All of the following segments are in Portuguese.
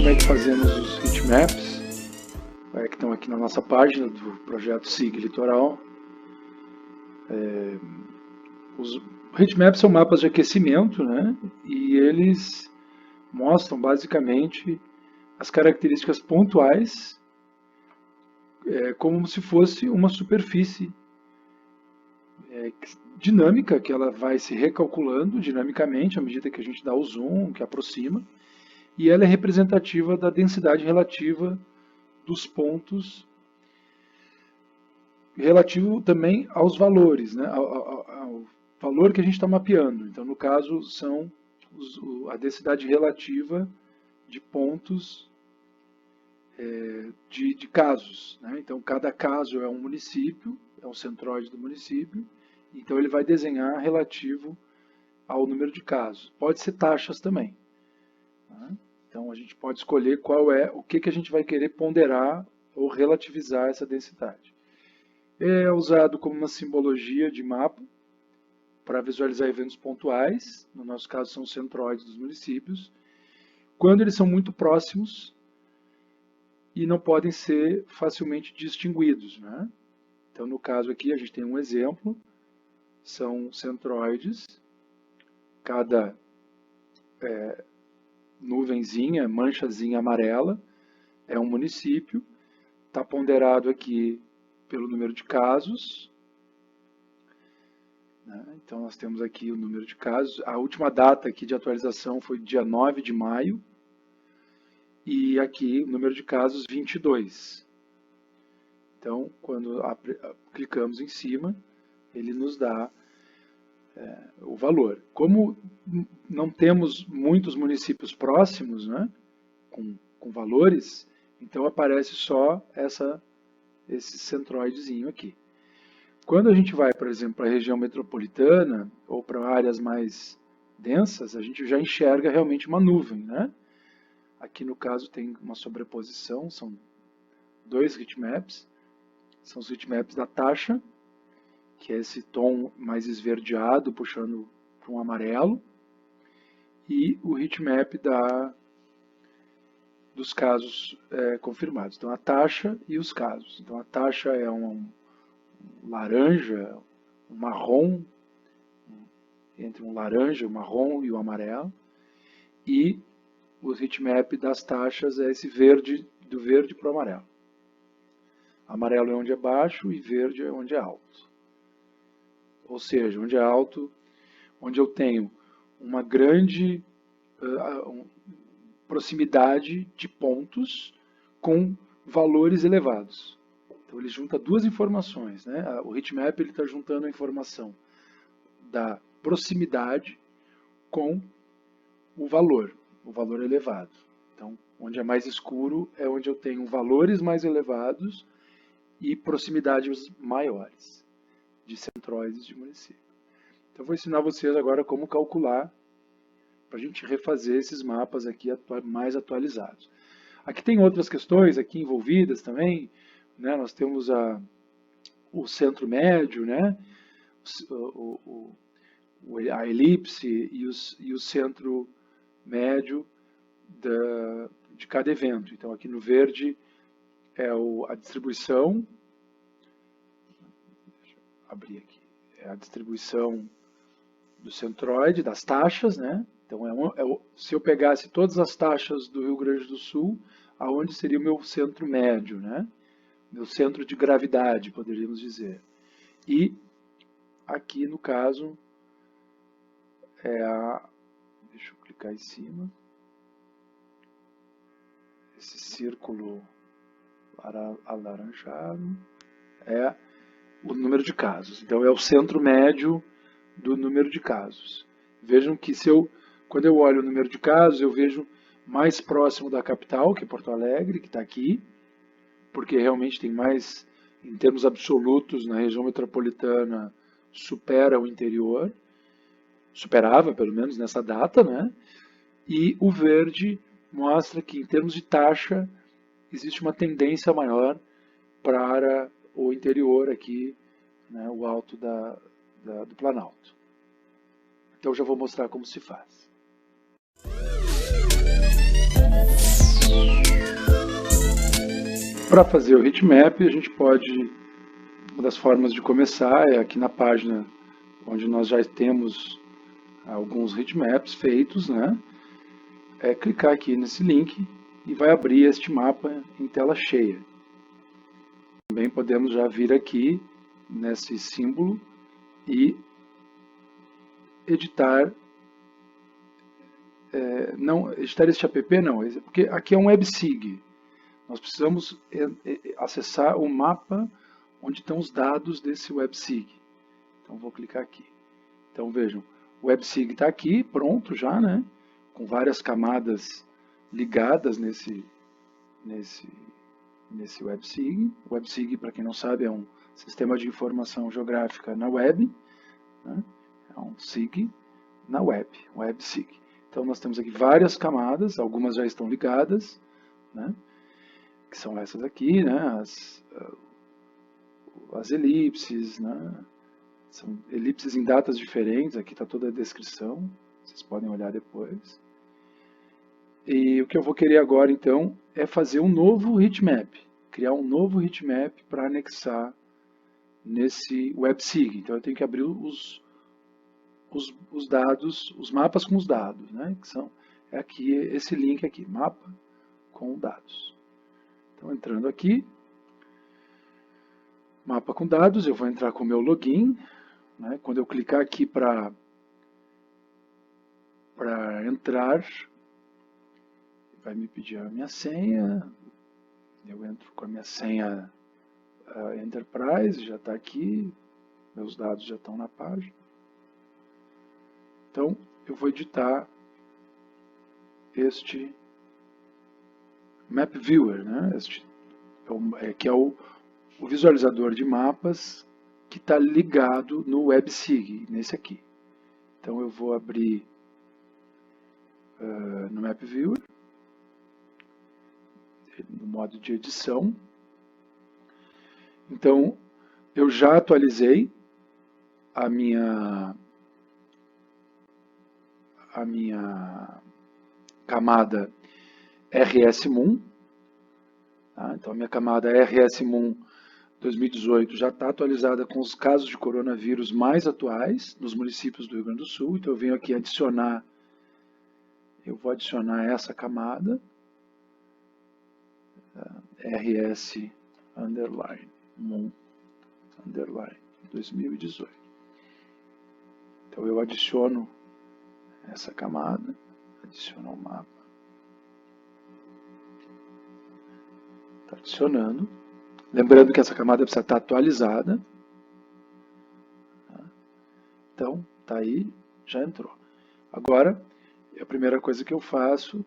como é que fazemos os heatmaps, que estão aqui na nossa página do projeto SIG Litoral. Os heatmaps são mapas de aquecimento, né? E eles mostram basicamente as características pontuais, como se fosse uma superfície dinâmica, que ela vai se recalculando dinamicamente à medida que a gente dá o zoom, que aproxima, e ela é representativa da densidade relativa dos pontos, relativo também aos valores, né? ao valor que a gente está mapeando. Então, no caso, são a densidade relativa de pontos de casos, né? Então, cada caso é um município, é um centroide do município, então ele vai desenhar relativo ao número de casos. Pode ser taxas também, né? Então, a gente pode escolher o que a gente vai querer ponderar ou relativizar essa densidade. É usado como uma simbologia de mapa para visualizar eventos pontuais, no nosso caso são os centroides dos municípios, quando eles são muito próximos e não podem ser facilmente distinguidos, né? Então, no caso aqui, a gente tem um exemplo, são centroides, cada nuvenzinha, manchazinha amarela, é um município, está ponderado aqui pelo número de casos, né? Então, nós temos aqui o número de casos. A última data aqui de atualização foi dia 9 de maio, e aqui o número de casos 22. Então, quando clicamos em cima, ele nos dá o valor. Como não temos muitos municípios próximos, né, com valores, então aparece só esse centroidezinho aqui. Quando a gente vai, por exemplo, para a região metropolitana ou para áreas mais densas, a gente já enxerga realmente uma nuvem, né? Aqui no caso tem uma sobreposição, são dois heatmaps, são os heatmaps da taxa, que é esse tom mais esverdeado, puxando para um amarelo, e o heatmap dos casos confirmados. Então, a taxa e os casos. Então, a taxa é um laranja, um marrom, entre um laranja, o marrom e o amarelo, e o heatmap das taxas é esse verde, do verde para o amarelo. Amarelo é onde é baixo e verde é onde é alto. Ou seja, onde é alto, onde eu tenho uma grande proximidade de pontos com valores elevados. Então ele junta duas informações, né? O heatmap está juntando a informação da proximidade com o valor elevado. Então, onde é mais escuro é onde eu tenho valores mais elevados e proximidades maiores de centroides de município. Então, eu vou ensinar vocês agora como calcular para a gente refazer esses mapas aqui mais atualizados. Aqui tem outras questões aqui envolvidas também, né? Nós temos o centro médio, né? A elipse e o centro médio de cada evento. Então, aqui no verde é a distribuição. Deixa eu abrir aqui. É a distribuição do centroide, das taxas, né? Então, se eu pegasse todas as taxas do Rio Grande do Sul, aonde seria o meu centro médio, né? Meu centro de gravidade, poderíamos dizer. E aqui, no caso, deixa eu clicar em cima. Esse círculo alaranjado é o número de casos. Então, é o centro médio do número de casos. Vejam que quando eu olho o número de casos, eu vejo mais próximo da capital, que é Porto Alegre, que está aqui, porque realmente tem mais, em termos absolutos, na região metropolitana, supera o interior, superava, pelo menos, nessa data, né? E o verde mostra que, em termos de taxa, existe uma tendência maior para o interior aqui, né, o alto do Planalto. Então, já vou mostrar como se faz. Para fazer o heatmap, a gente pode, uma das formas de começar é aqui na página onde nós já temos alguns heatmaps feitos, né? É clicar aqui nesse link e vai abrir este mapa em tela cheia. Também podemos já vir aqui nesse símbolo e editar, não, editar este app não, porque aqui é um WebSig. Nós precisamos acessar o mapa onde estão os dados desse WebSig. Então vou clicar aqui. Então vejam, o WebSig está aqui, pronto já, né? Com várias camadas ligadas nesse WebSig. O WebSig, para quem não sabe, é um sistema de informação geográfica na web, né? É um SIG na web, WebSig. Então nós temos aqui várias camadas, algumas já estão ligadas, né? Que são essas aqui, né? As elipses, né? São elipses em datas diferentes, aqui está toda a descrição, vocês podem olhar depois. E o que eu vou querer agora, então, é fazer um novo heatmap, criar um novo heatmap para anexar nesse WebSig. Então eu tenho que abrir os dados, os mapas com os dados, né? Que são aqui esse link aqui, mapa com dados. Então entrando aqui, mapa com dados, eu vou entrar com o meu login, né? Quando eu clicar aqui para entrar, vai me pedir a minha senha, eu entro com a minha senha Enterprise, já está aqui, meus dados já estão na página. Então, eu vou editar este Map Viewer, né? Que é o visualizador de mapas que está ligado no WebSig, nesse aqui. Então, eu vou abrir no Map Viewer, no modo de edição. Então, eu já atualizei a minha camada RS-Moon. Tá? Então, a minha camada RS-Moon 2018 já está atualizada com os casos de coronavírus mais atuais nos municípios do Rio Grande do Sul. Então, eu venho aqui adicionar, eu vou adicionar essa camada, RS underline Moon underline 2018. Então, eu adiciono essa camada, adiciono ao mapa. Está adicionando. Lembrando que essa camada precisa estar atualizada. Então, está aí, já entrou. Agora, a primeira coisa que eu faço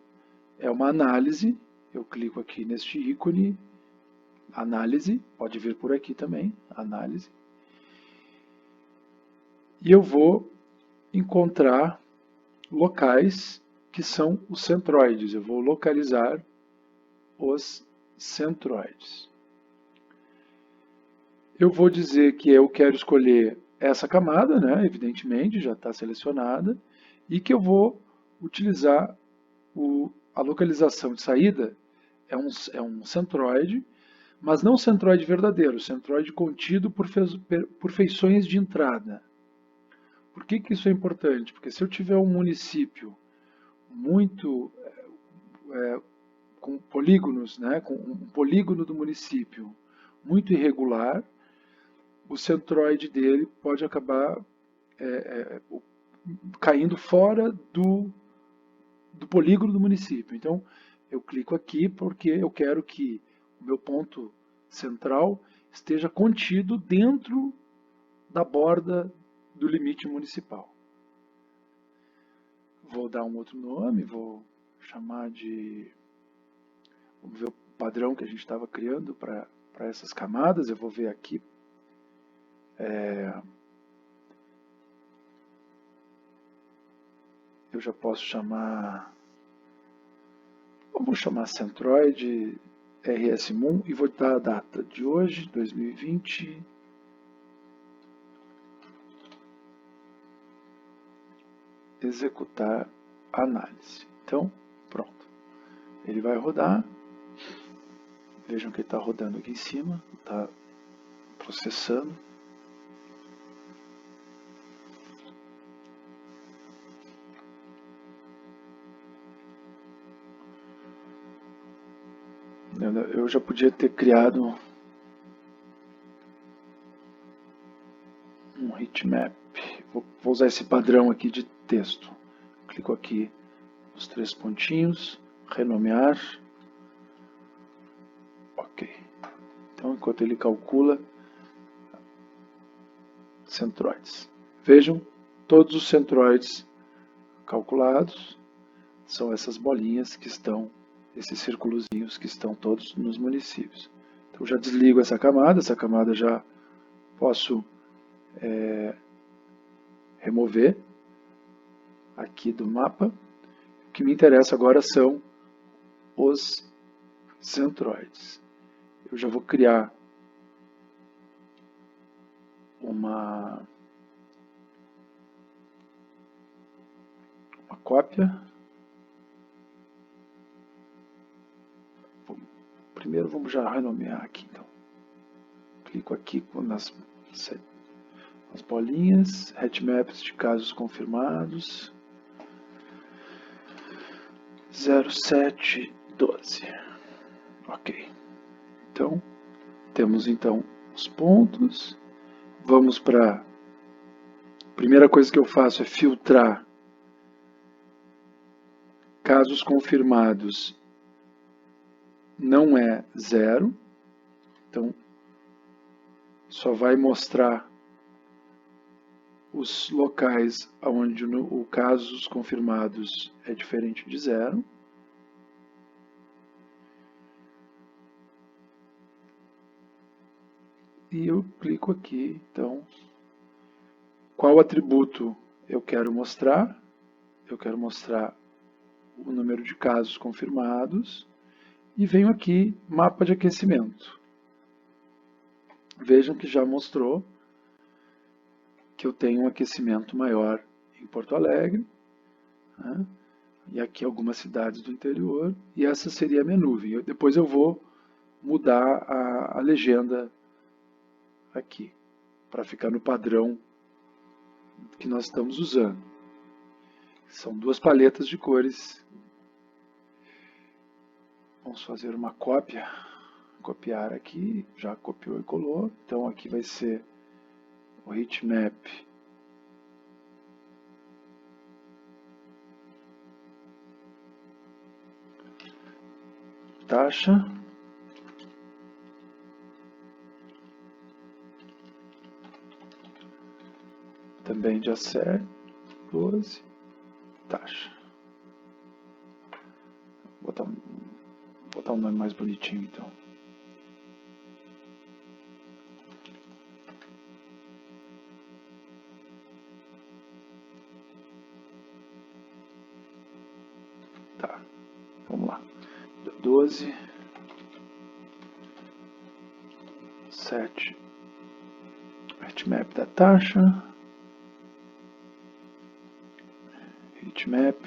é uma análise. Eu clico aqui neste ícone, análise, pode vir por aqui também, análise. E eu vou encontrar locais que são os centroides. Eu vou localizar os centroides. Eu vou dizer que eu quero escolher essa camada, né? Evidentemente, já está selecionada, e que eu vou utilizar a localização de saída, é um centroide, mas não centroide verdadeiro, centroide contido por feições de entrada. Por que isso é importante? Porque se eu tiver um município muito com polígonos, né, com um polígono do município muito irregular, o centroide dele pode acabar caindo fora do polígono do município. Então, eu clico aqui porque eu quero que o meu ponto central esteja contido dentro da borda do limite municipal. Vou dar um outro nome, vou chamar de... Vamos ver o padrão que a gente estava criando para essas camadas. Eu vou ver aqui. Eu já posso chamar... Vou chamar Centroid RS-Moon e vou dar a data de hoje, 2020. Executar a análise. Então, pronto. Ele vai rodar. Vejam que ele está rodando aqui em cima, está processando. Eu já podia ter criado um heatmap. Vou usar esse padrão aqui de texto. Clico aqui nos 3 pontinhos, renomear. Ok. Então, enquanto ele calcula centroides. Vejam, todos os centroides calculados são essas bolinhas que estão, esses circulozinhos que estão todos nos municípios. Então, já desligo essa camada já posso remover aqui do mapa. O que me interessa agora são os centroides. Eu já vou criar uma cópia. Primeiro vamos já renomear aqui, então. Clico aqui nas bolinhas, heatmaps de casos confirmados, 0712. Ok. Então, temos então os pontos. Vamos para... A primeira coisa que eu faço é filtrar casos confirmados. Não é 0. Então, só vai mostrar os locais onde o casos confirmados é diferente de 0. E eu clico aqui, então, qual atributo eu quero mostrar? Eu quero mostrar o número de casos confirmados e venho aqui, mapa de aquecimento. Vejam que já mostrou que eu tenho um aquecimento maior em Porto Alegre, né? E aqui algumas cidades do interior, e essa seria a minha nuvem. Depois eu vou mudar a legenda aqui, para ficar no padrão que nós estamos usando. São 2 paletas de cores. Vamos fazer uma cópia, copiar aqui, já copiou e colou. Então aqui vai ser o heatmap taxa. Também de ACER 12, taxa. Vou botar um nome mais bonitinho, então. Tá, vamos lá. 12, 7, heatmap da taxa. Heatmap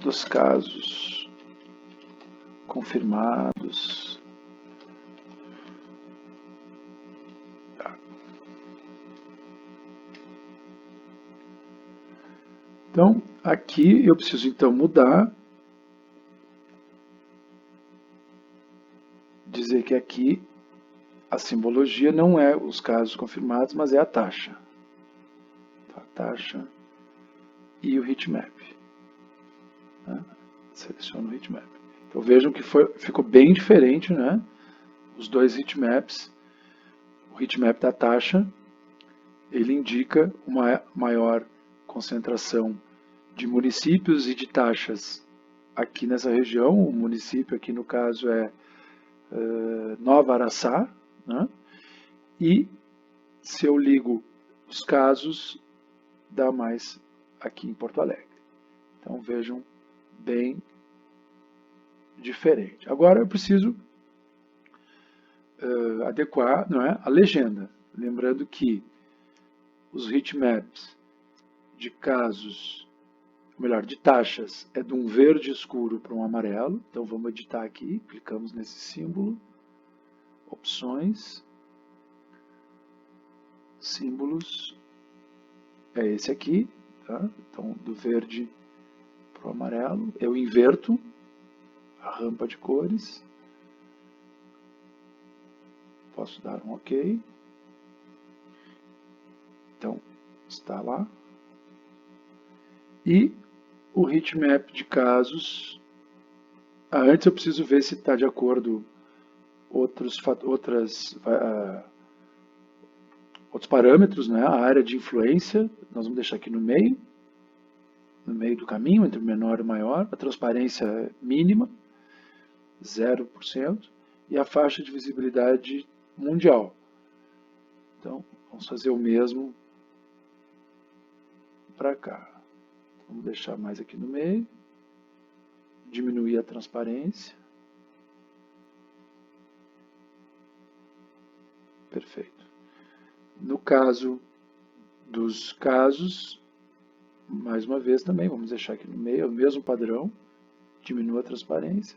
dos casos confirmados. Tá. Então, aqui eu preciso então mudar, dizer que aqui a simbologia não é os casos confirmados, mas é a taxa. A taxa e o heatmap. Seleciono o heatmap. Então vejam que ficou bem diferente, né? Os 2 heatmaps. O heatmap da taxa, ele indica uma maior concentração de municípios e de taxas aqui nessa região. O município aqui no caso é Nova Araçá, né? E se eu ligo os casos, dá mais aqui em Porto Alegre. Então vejam, bem diferente. Agora eu preciso adequar, não é, a legenda. Lembrando que os heatmaps de casos melhor, de taxas, é de um verde escuro para um amarelo. Então vamos editar aqui, clicamos nesse símbolo, opções, símbolos, é esse aqui, tá? Então do verde para o amarelo, eu inverto a rampa de cores, posso dar um OK, então está lá, e o heatmap de casos, antes eu preciso ver se está de acordo outros parâmetros, né? A área de influência, nós vamos deixar aqui no meio do caminho, entre o menor e o maior, a transparência é mínima, 0%, e a faixa de visibilidade mundial. Então, vamos fazer o mesmo para cá. Vamos deixar mais aqui no meio, diminuir a transparência. Perfeito. No caso dos casos, mais uma vez também, vamos deixar aqui no meio, o mesmo padrão, diminuo a transparência,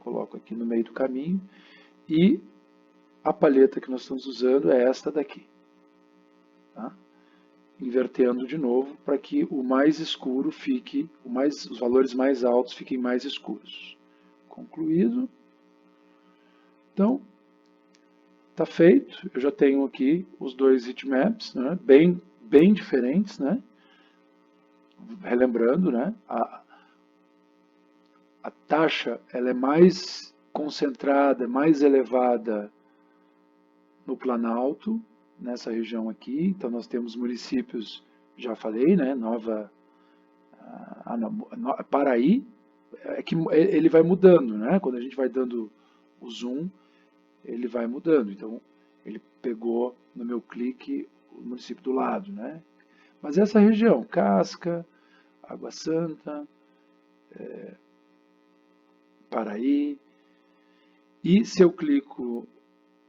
coloco aqui no meio do caminho, e a paleta que nós estamos usando é esta daqui. Tá? Invertendo de novo para que o mais escuro fique, os valores mais altos fiquem mais escuros. Concluído. Então, está feito. Eu já tenho aqui os dois heatmaps, né? bem diferentes, né? Relembrando, né? A taxa ela é mais concentrada, mais elevada no Planalto, nessa região aqui. Então nós temos municípios, já falei, né? Paraí, é que ele vai mudando, né? Quando a gente vai dando o zoom, ele vai mudando. Então ele pegou no meu clique o município do lado, né? Mas essa região, Casca, Água Santa, Paraí, e se eu clico,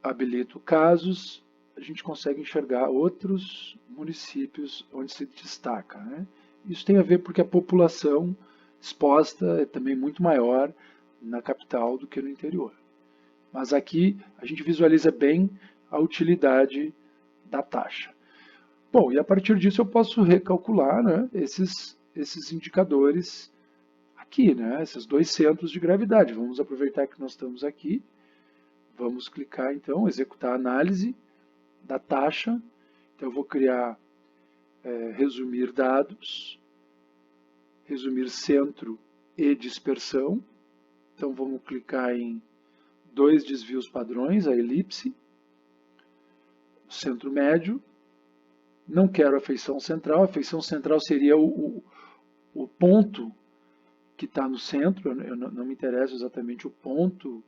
habilito casos, a gente consegue enxergar outros municípios onde se destaca, né? Isso tem a ver porque a população exposta é também muito maior na capital do que no interior. Mas aqui a gente visualiza bem a utilidade da taxa. Bom, e a partir disso eu posso recalcular, né, esses indicadores aqui, né, esses dois centros de gravidade. Vamos aproveitar que nós estamos aqui. Vamos clicar então, executar a análise da taxa. Então eu vou criar, resumir dados, resumir centro e dispersão. Então vamos clicar em dois desvios padrões, a elipse, centro médio. Não quero a feição central seria o ponto que está no centro. Eu não me interessa exatamente o ponto,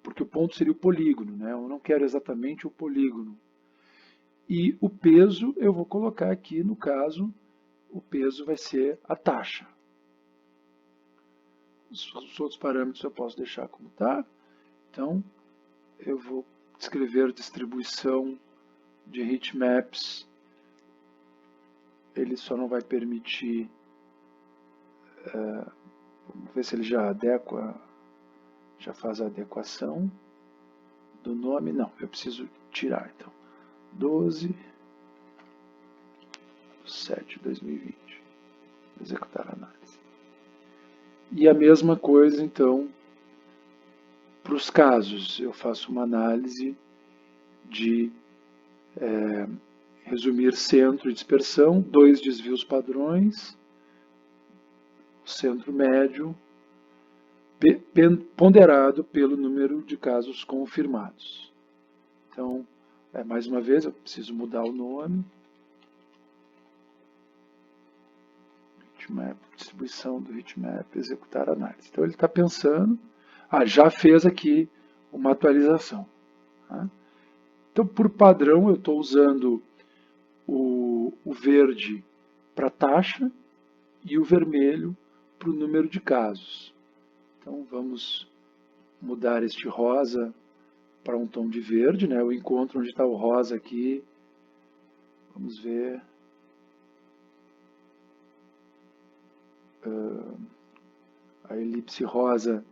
porque o ponto seria o polígono, né? Eu não quero exatamente o polígono. E o peso eu vou colocar aqui, no caso, o peso vai ser a taxa. Os outros parâmetros eu posso deixar como está. Então, eu vou escrever distribuição de heatmaps. Ele só não vai permitir, vamos ver se ele já adequa, já faz a adequação do nome. Não, eu preciso tirar, então. 12/7/2020. Executar a análise. E a mesma coisa, então, para os casos. Eu faço uma análise de resumir centro e dispersão, dois desvios padrões, centro médio, ponderado pelo número de casos confirmados. Então, mais uma vez, eu preciso mudar o nome. Heatmap, distribuição do heatmap, executar a análise. Então, ele está pensando, já fez aqui uma atualização. Tá? Então, por padrão, eu estou usando o verde para taxa e o vermelho para o número de casos. Então, vamos mudar este rosa para um tom de verde, né? Eu encontro onde está o rosa aqui. Vamos ver. a elipse rosa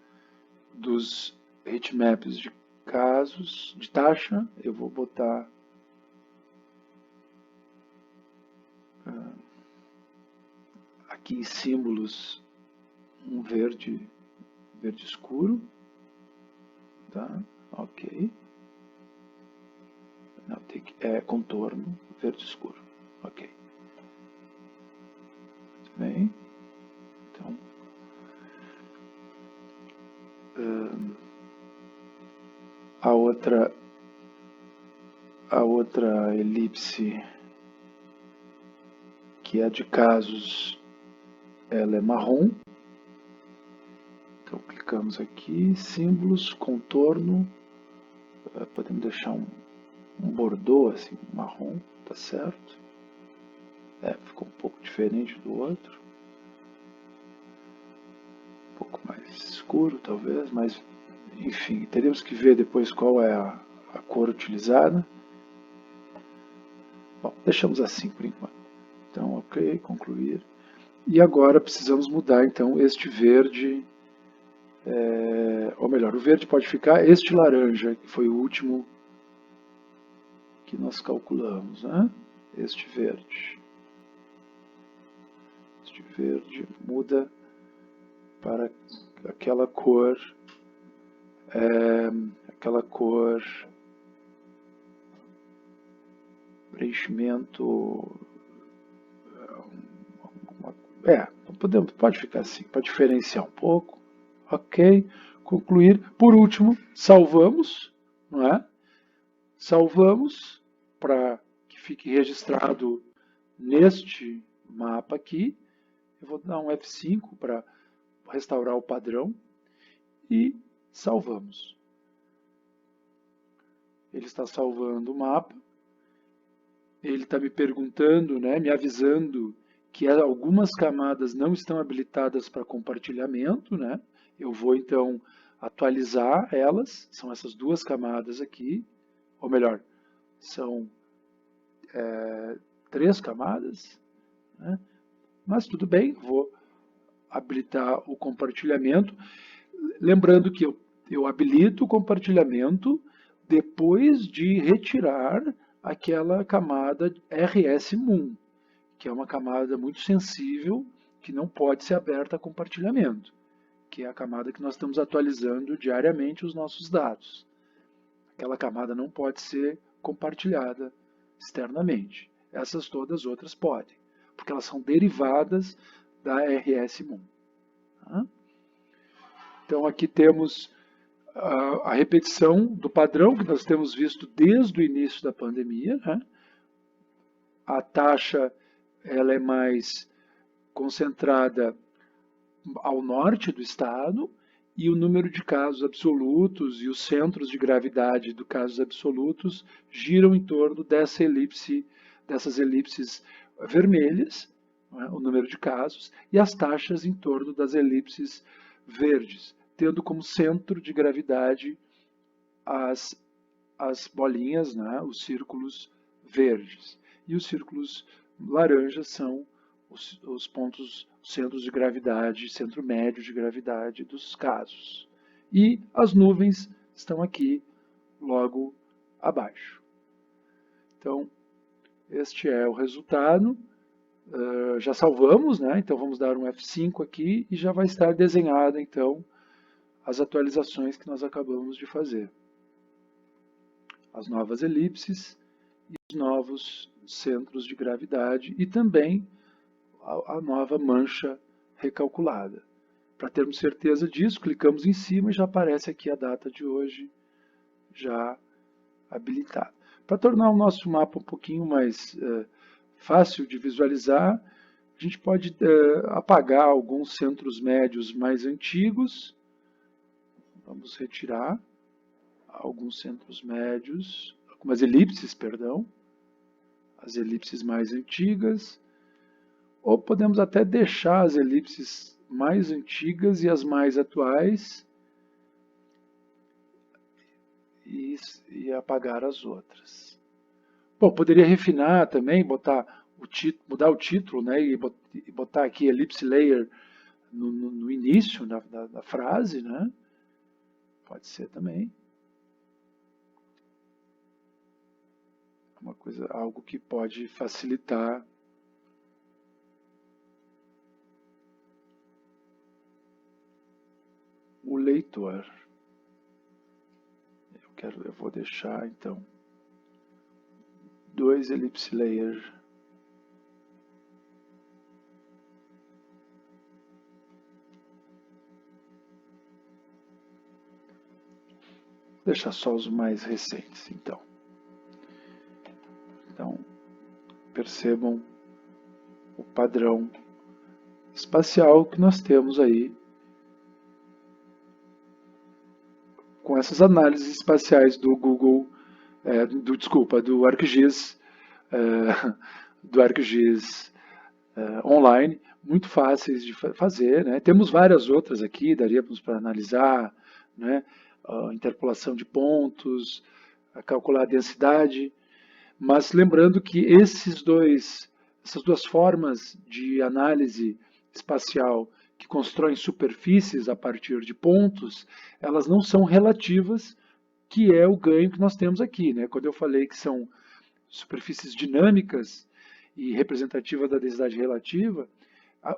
dos heatmaps de casos, de taxa. Eu vou botar aqui em símbolos um verde escuro, tá? Ok. Não, tem que, contorno verde escuro, ok. Muito bem. Então, a outra elipse, que é de casos, ela é marrom. Então clicamos aqui, símbolos, contorno, podemos deixar um bordô, assim, um marrom, tá certo? Ficou um pouco diferente do outro. Um pouco mais escuro, talvez, mas, enfim, teremos que ver depois qual é a cor utilizada. Bom, deixamos assim por enquanto. Então, ok, concluir. E agora precisamos mudar, então, este verde, ou melhor, o verde pode ficar este laranja, que foi o último que nós calculamos, né? Este verde muda para aquela cor, preenchimento, pode ficar assim, para diferenciar um pouco, ok, concluir. Por último, salvamos, não é? Salvamos para que fique registrado neste mapa aqui. Eu vou dar um F5 para restaurar o padrão e salvamos. Ele está salvando o mapa. Ele está me perguntando, né, me avisando que algumas camadas não estão habilitadas para compartilhamento, né? Eu vou então atualizar elas. São essas duas camadas aqui, ou melhor, são 3 camadas, né? Mas tudo bem, vou habilitar o compartilhamento. Lembrando que eu habilito o compartilhamento depois de retirar aquela camada RS-Moon, que é uma camada muito sensível, que não pode ser aberta a compartilhamento, que é a camada que nós estamos atualizando diariamente os nossos dados. Aquela camada não pode ser compartilhada externamente. Essas todas outras podem, porque elas são derivadas da RS-Moon. Tá? Então aqui temos a repetição do padrão que nós temos visto desde o início da pandemia, né? A taxa ela é mais concentrada ao norte do estado e o número de casos absolutos e os centros de gravidade dos casos absolutos giram em torno dessas elipses vermelhas, né? O número de casos, e as taxas em torno das elipses verdes, tendo como centro de gravidade as bolinhas, né, os círculos verdes. E os círculos laranjas são os pontos, centros de gravidade, centro médio de gravidade dos casos. E as nuvens estão aqui logo abaixo. Então, este é o resultado. Já salvamos, né? Então vamos dar um F5 aqui e já vai estar desenhada, então, as atualizações que nós acabamos de fazer. As novas elipses e os novos centros de gravidade e também a nova mancha recalculada. Para termos certeza disso, clicamos em cima e já aparece aqui a data de hoje já habilitada. Para tornar o nosso mapa um pouquinho mais fácil de visualizar, a gente pode apagar alguns centros médios mais antigos. Vamos retirar alguns centros médios, algumas elipses, perdão, as elipses mais antigas, ou podemos até deixar as elipses mais antigas e as mais atuais e apagar as outras. Bom, poderia refinar também, mudar o título, né, e botar aqui Ellipse Layer no início da frase, né? Pode ser também. Uma coisa, algo que pode facilitar o leitor. Eu vou deixar então 2 ellipse layer. Vou deixar só os mais recentes, então. Então, percebam o padrão espacial que nós temos aí com essas análises espaciais do Google, do ArcGIS, do ArcGIS online, muito fáceis de fazer, né? Temos várias outras aqui, daríamos para analisar, né? A interpolação de pontos, calcular a densidade, mas lembrando que essas duas formas de análise espacial que constroem superfícies a partir de pontos, elas não são relativas, que é o ganho que nós temos aqui, né? Quando eu falei que são superfícies dinâmicas e representativas da densidade relativa,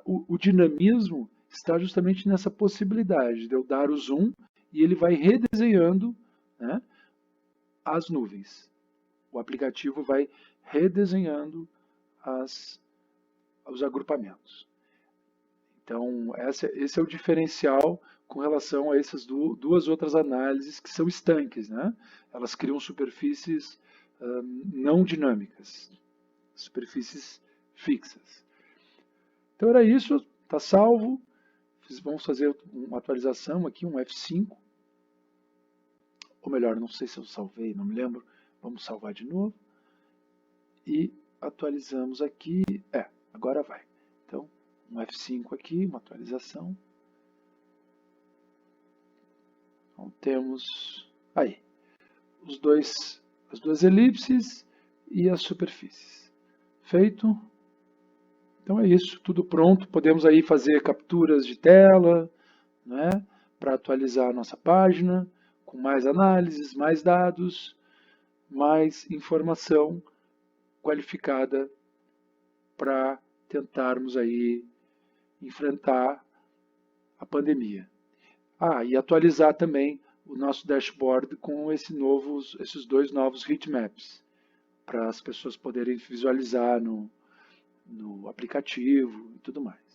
o dinamismo está justamente nessa possibilidade de eu dar o zoom e ele vai redesenhando, né, as nuvens. O aplicativo vai redesenhando os agrupamentos. Então, esse é o diferencial com relação a essas duas outras análises que são estanques, né? Elas criam superfícies não dinâmicas, superfícies fixas. Então era isso, está salvo. Vamos fazer uma atualização aqui, um F5. Ou melhor, não sei se eu salvei, não me lembro. Vamos salvar de novo. E atualizamos aqui. Agora vai. Então, um F5 aqui, uma atualização. Então, temos aí as duas elipses e as superfícies. Feito. Então é isso, tudo pronto. Podemos aí fazer capturas de tela, né, para atualizar a nossa página, com mais análises, mais dados, mais informação qualificada para tentarmos aí enfrentar a pandemia. E atualizar também o nosso dashboard com esses 2 novos heatmaps, para as pessoas poderem visualizar no aplicativo e tudo mais.